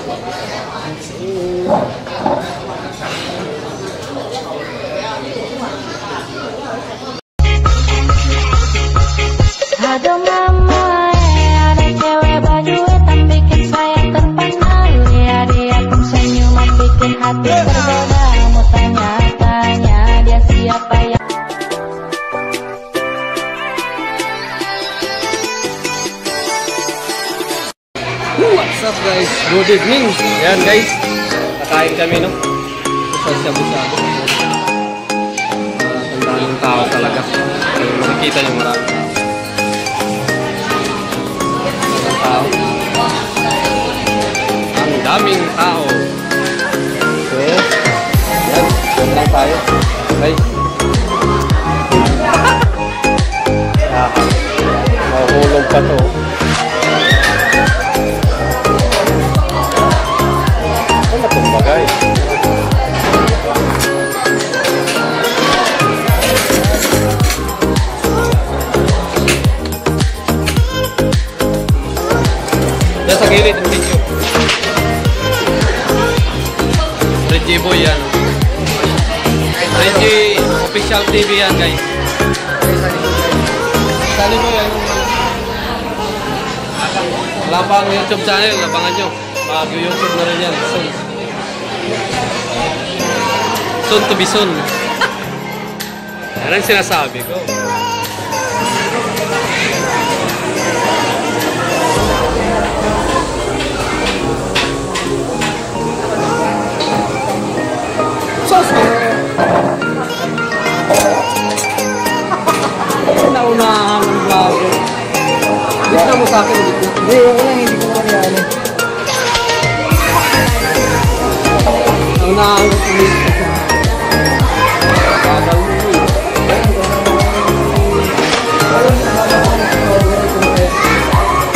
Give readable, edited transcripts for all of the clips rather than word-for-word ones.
Aduh mama, ada cewek baju hitam bikin saya terpengal. Lihat dia senyuman bikin hati tergoda. Mau tanya-tanya dia siapa yang What's up guys? Good evening. Yan guys, nakain kami no. Shabu-shabu. Ang daming tao talaga. Makikita niyo marami tao. Ang daming tao. So, yan. Yan lang tayo. Guys. Mahulog pa to. Ano itong bagay? Sa gilid ang video. Reggie Boy yan. Reggie Official TV yan guys. Sali mo yan. Wala pa ang YouTube channel. Labangan nyo. Mag-YouTube na rin yan. Soon to be soon. Yan ang sinasabi ko. Naunahan ng vlogger. Dito mo sa akin dito. Hindi, ako lang hindi ko nangyari. Naunahan ng pulis. Bagal mo yun.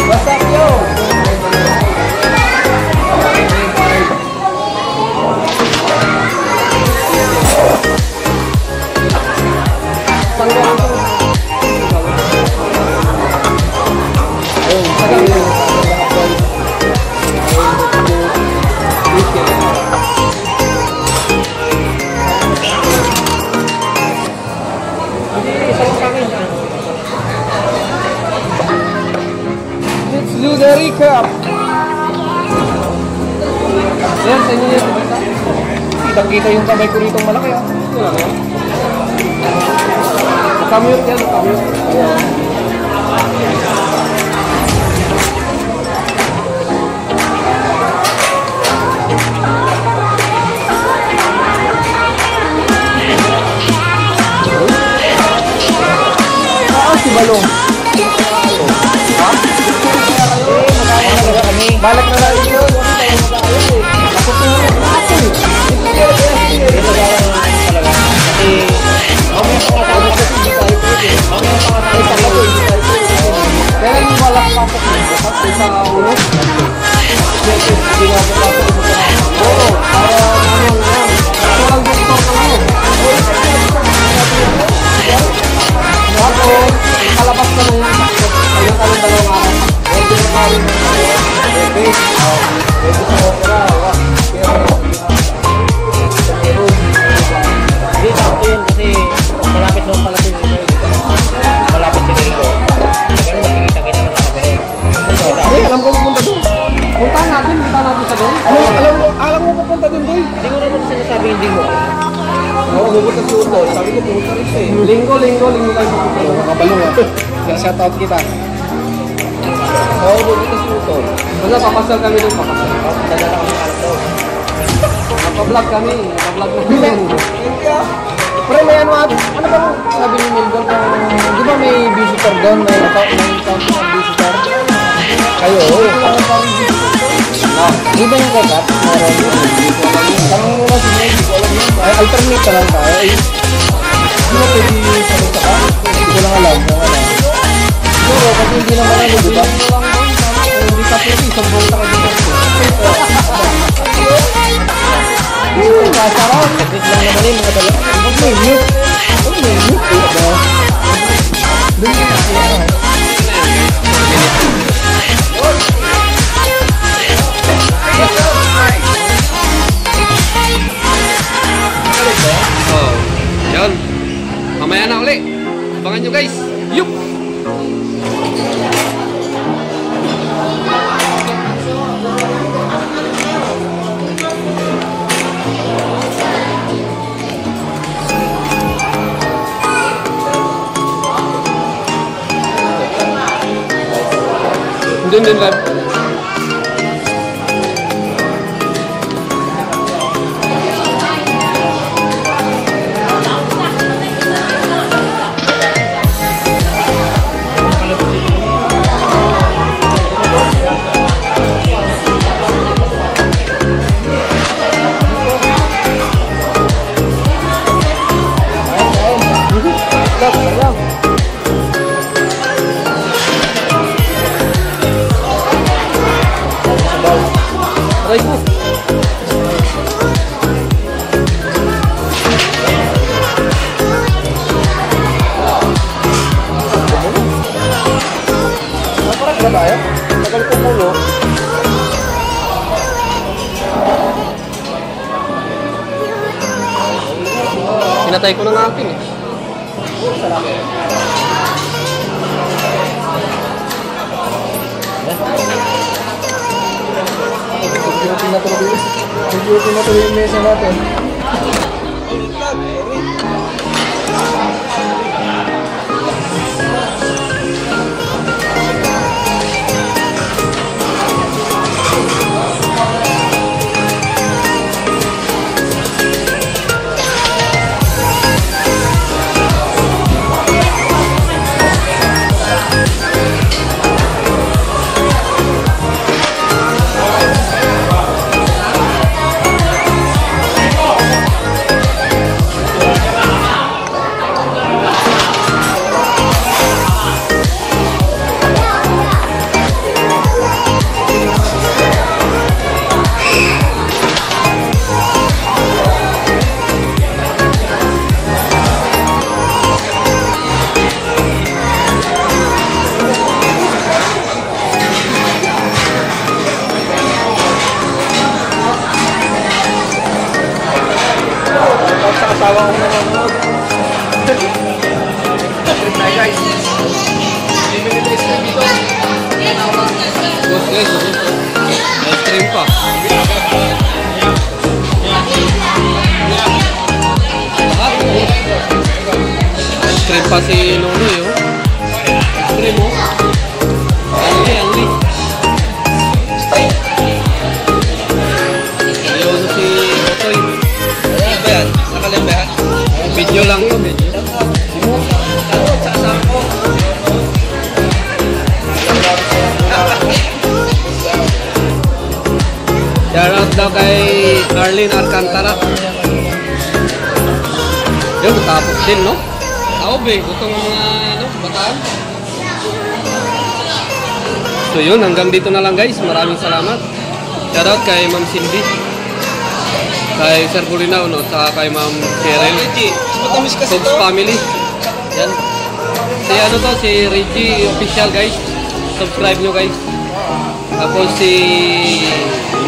What's up yo? Let's do the recap. Yan, sa inyo yun. Kitang-kita yung kamay ko rito malaki. Nakamute yan, nakamute. Si Balong. Ha? Balak na lang yun. Nakutulog natin. Kaya yung balak pasok mo. Sa ulo. Oo. Para ano lang. Ito lang doktor ka lang. Bago, kalabas ka na yan. Kaya ka ng dalawang araw. Pwede na kawin ng pwede sa opera. Hindi, sakto yun kasi malapit naman pala sila. Malapit sila ito. Pero makikita-kita na nakagaling. Hindi, alam ko pupunta doon. Puntahan natin sa doon. Alam mo pupunta doon, boy. Hindi ko naman sinasabi hindi mo. Oo, pupunta si Utol. Sabi ko pupunta rin siya eh. Linggo tayo pupunta. Mga balong ah. Kaya shoutout kita. Oo, pupunta si Utol. Basta papasal kami doon, papasal. Dadala kami kanto. Napa-vlog kami. Napa-vlog namin. Pre, may ano bang sabi ni Milgor? Di ba may visitor doon? May account ng visitor? Kayo, oo. No, di ba yung rekat? Meron yun. Tanong mo na si May, hindi ko alam yun. Ay, alternate lang tayo. Hindi mo pwede sabi sa ka? Hindi ko lang alam. Siguro, kasi hindi naman ano, di ba? Hindi ka pwede, isang volta ka dito. Masarap. Kasi lang naman yung mga dala. Huwag mo yung mute. Huwag mo yung mute. Doon yun na. Let's go. din live. Aray ko. Parang ba tayo? Tagal ko mulo. Pinatay ko na nga akin eh. Duty na tuloy yung mesa natin. Asawa ko nanonood. Trip tayo guys. 10 minutes ice cream dito. Good guys. Ice cream pa. Ice cream pa si Lolo yun. Ice cream mo. Angli. Ayun si Otoy. Ano ba yan? Nakalimbahan? Video lang to, video. Shoutout daw kay Arlene Alcantara. Yun, tapos din, no? Ako, be, gutong mga, bataan. So yun, hanggang dito na lang guys. Maraming salamat. Shoutout kay Ma'am Cindy. Kay Sir Bulinaw, no? Saka kay Ma'am Cheryl. Sogs family. Yan. Si ano to, si Reggie official guys. Subscribe nyo guys. Tapos si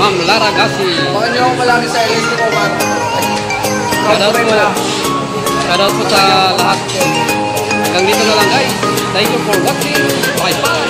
Ma'am Lara Gasi. Baka nyo ako malaki sa LSD ko, man. Shoutout po sa lahat. Hanggang dito na lang guys. Thank you for watching. Bye bye.